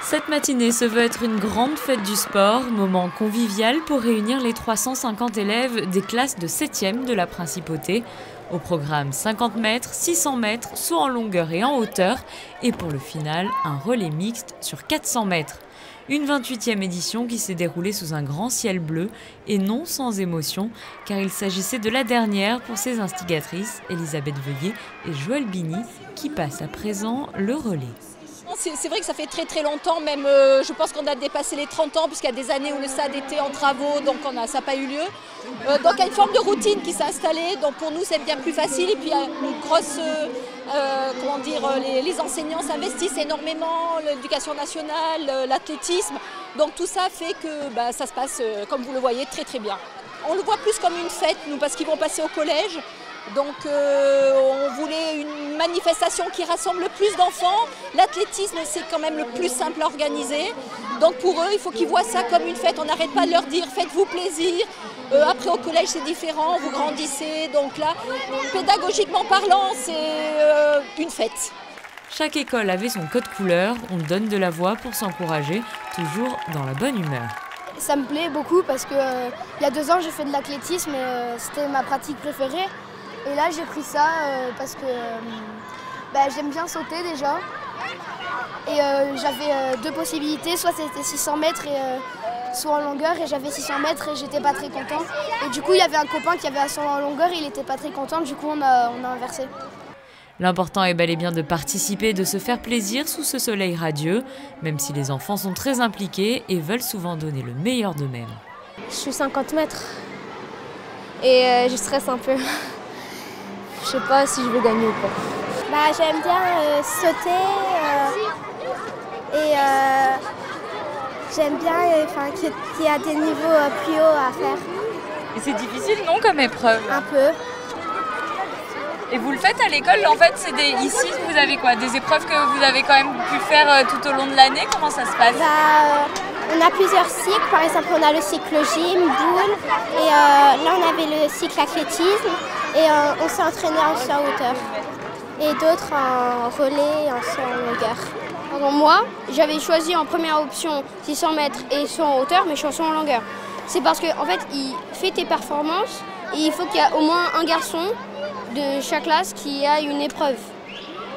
Cette matinée se veut être une grande fête du sport, moment convivial pour réunir les 350 élèves des classes de 7e de la Principauté. Au programme 50 mètres, 600 mètres, saut en longueur et en hauteur. Et pour le final, un relais mixte sur 400 mètres. Une 28e édition qui s'est déroulée sous un grand ciel bleu et non sans émotion, car il s'agissait de la dernière pour ses instigatrices, Elisabeth Veuillet et Joëlle Bini, qui passent à présent le relais. C'est vrai que ça fait très longtemps, même je pense qu'on a dépassé les 30 ans, puisqu'il y a des années où le stade était en travaux, donc ça n'a pas eu lieu. Donc il y a une forme de routine qui s'est installée, donc pour nous c'est bien plus facile. Et puis il y a une grosse, les enseignants s'investissent énormément, l'éducation nationale, l'athlétisme. Donc tout ça fait que ça se passe, comme vous le voyez, très bien. On le voit plus comme une fête, nous, parce qu'ils vont passer au collège. Donc on voulait une manifestation qui rassemble le plus d'enfants. L'athlétisme, c'est quand même le plus simple à organiser. Donc pour eux, il faut qu'ils voient ça comme une fête. On n'arrête pas de leur dire faites-vous plaisir. Après au collège, c'est différent, vous grandissez. Donc là, pédagogiquement parlant, c'est une fête. Chaque école avait son code couleur. On donne de la voix pour s'encourager, toujours dans la bonne humeur. Ça me plaît beaucoup parce que il y a 2 ans, j'ai fait de l'athlétisme et c'était ma pratique préférée. Et là, j'ai pris ça parce que j'aime bien sauter déjà. Et j'avais 2 possibilités, soit c'était 600 mètres et saut en longueur, et j'avais 600 mètres et j'étais pas très content. Et du coup, il y avait un copain qui avait un saut en longueur et il était pas très content, du coup on a inversé. L'important est bel et bien de participer et de se faire plaisir sous ce soleil radieux, même si les enfants sont très impliqués et veulent souvent donner le meilleur d'eux-mêmes. Je suis 50 mètres et je stresse un peu. Je sais pas si je vais gagner ou pas. J'aime bien sauter et j'aime bien qu'il y a des niveaux plus hauts à faire. Et c'est difficile, non, comme épreuve? Un peu. Et vous le faites à l'école? En fait, ici, vous avez quoi? Des épreuves que vous avez quand même pu faire tout au long de l'année? Comment ça se passe? On a plusieurs cycles. Par exemple, on a le cycle gym, boule. Et là, on avait le cycle athlétisme. Et on s'est entraîné en saut en hauteur. Et d'autres en relais et en saut en longueur. Alors moi, j'avais choisi en première option 600 mètres et saut en hauteur, mais je suis en saut en longueur. C'est parce qu'en fait, il fait tes performances et il faut qu'il y ait au moins un garçon de chaque classe qui a une épreuve.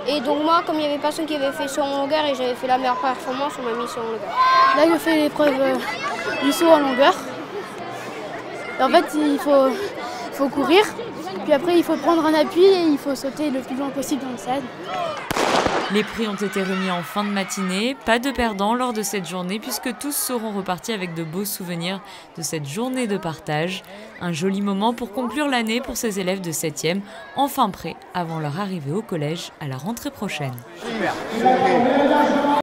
Et donc moi, comme il n'y avait personne qui avait fait saut en longueur et j'avais fait la meilleure performance, on m'a mis saut en longueur. Là, je fais l'épreuve du saut en longueur. Et en fait, il faut courir, puis après il faut prendre un appui et il faut sauter le plus loin possible dans le stade. Les prix ont été remis en fin de matinée, pas de perdants lors de cette journée puisque tous seront repartis avec de beaux souvenirs de cette journée de partage. Un joli moment pour conclure l'année pour ces élèves de 7e, enfin prêts avant leur arrivée au collège à la rentrée prochaine.